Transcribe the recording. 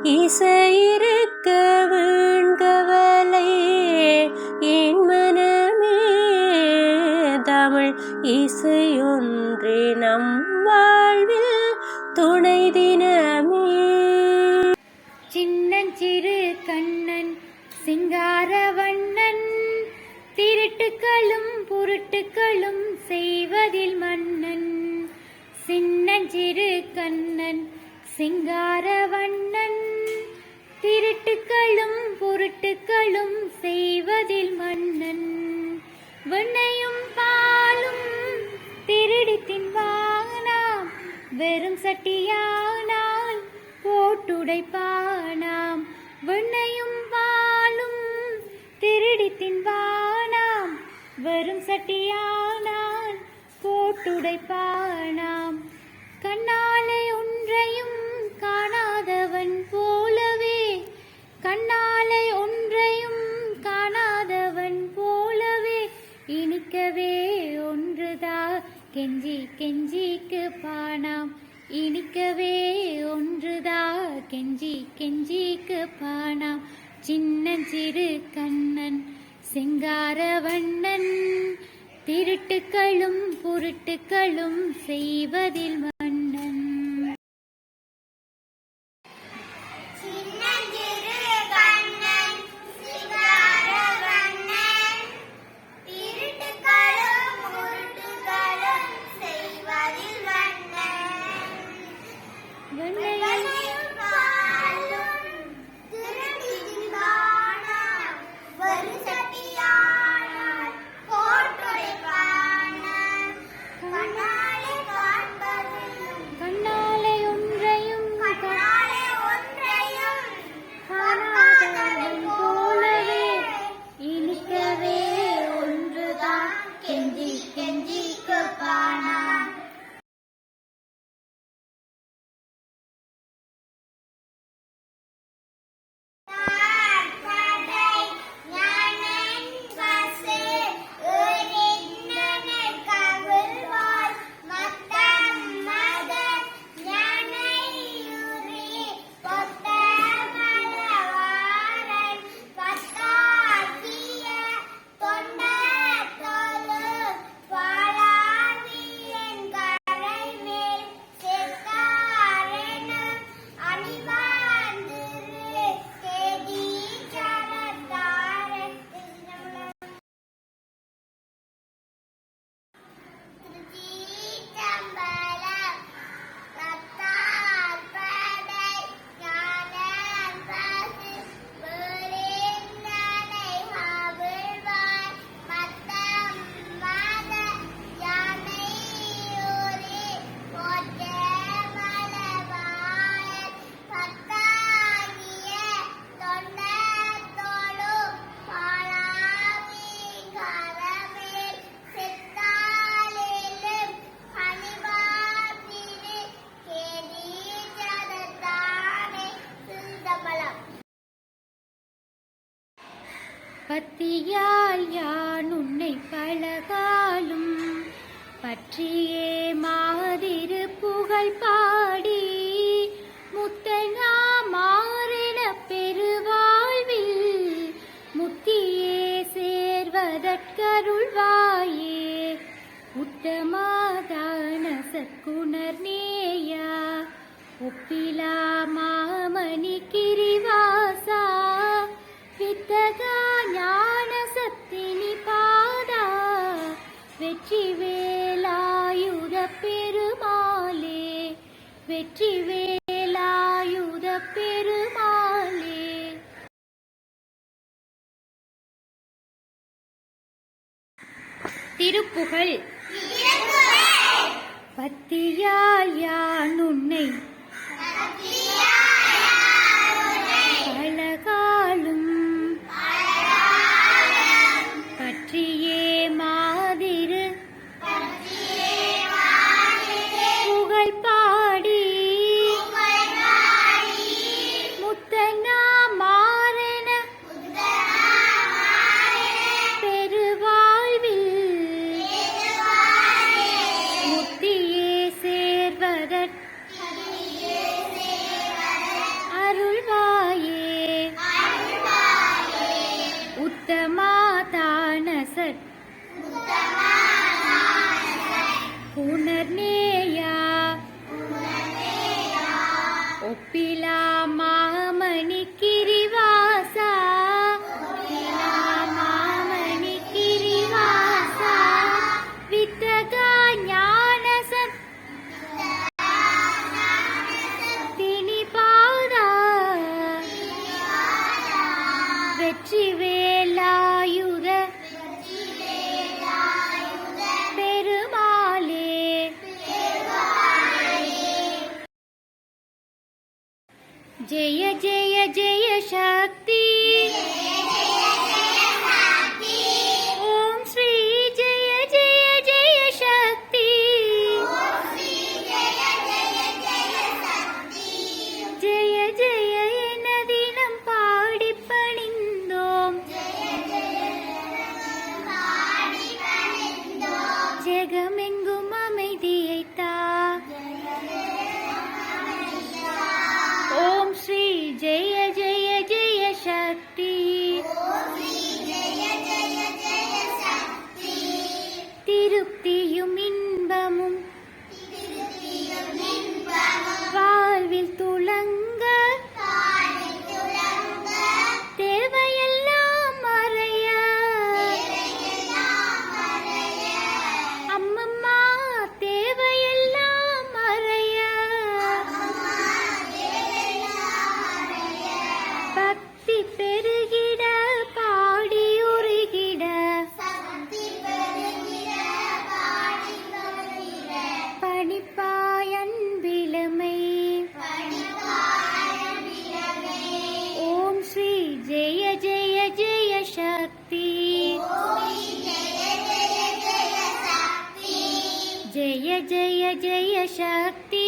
இசையிருக்க வீண்கவலை என் மனமே தமிழ் இசையொன்றே நம் வாழ்வில் துணை தினமே. சின்னஞ்சிறு கண்ணன் சிங்காரவண்ணன் திருட்டுக்களும் பொருட்டுக்களும் செய்வதில் மன்னன். சின்னஞ்சிறு கண்ணன் சிங்காரவண்ணன் திருட்டுக்களும் பொருட்டுக்களும் செய்வதில் மன்னன். வெண்ணையும் பாலும் திருடி தின்பானாம் வெறும் சட்டியானால் போட்டுடைப்பானாம். வெண்ணையும் பாலும் திருடி தின்பானாம் வெறும் சட்டியானால் போட்டுடைப்பானாம். கண்ணாலே ஒன்றையும் காணாதவன் போலவே கண்ணாலே ஒன்றையும் காணாதவன் போலவே இனிக்கவே ஒன்றுதா கெஞ்சி கெஞ்சிக்கு பானாம். இனிக்கவே ஒன்றுதா கெஞ்சி கெஞ்சிக்கு பானாம். சின்னஞ்சிறு கண்ணன் சிங்காரவண்ணன் திருட்டுக்களும் பொருட்டுக்களும் செய்வதில் மன்னன். பத்தியால் யான் உன்னை பலகாலும் பற்றியே மாதிரு புகழ் பாடி முத்தனா மாறின பெருவாழ்வில் முத்தியே சேர்வதற்கருள்வாயே. உத்தமாதான சற்குணர் நேயா ஒப்பிலா மாமணி கிரிவாசா வித்தகா ஞான சத்தினி பாதா வெற்றி வேலாயுத பெருமாளே. வெற்றி வேலாயுத பெருமாளே. திருப்புகழ். பத்தியால் யான் உன்னை பலகாலும் பற்றியே மாதிரு புகழ் பாடி முத்தனா மாறன பெருவாழ்வில் முத்தியே சேர்வதற் ஒப்பிலா மாமணி கிரிவாசா ஒப்பிலா மாமணி கிரிவாசா வித்தகா ஞான சத்தினி பாதா வெற்றி வேலாயுத பெருமாளே ஜெய ஜெய ஜெய சக்தி ஓம் ஸ்ரீ ஜெய ஜெய ஜெய சக்தி ஜெய ஜெய என தினம் பாடி பணிந்தோம் ஜெகமெங்கும் அமைதியை தா ஓம் ஸ்ரீ ஜெய ஜெய ஜெய சக்தி திருப்தியும் இன்பமும் வாழ்வில் துளங்க தேவையெல்லாம் மறைய அம்மம்மா தேவையெல்லாம் மறைய பக்தி பெருகிட பாடி உருகிட பணிப்பாய் அன்பிலமை ஓம் ஸ்ரீ ஜெய ஜெய ஜெய சக்தி ஜெய ஜெய ஜெய சக்தி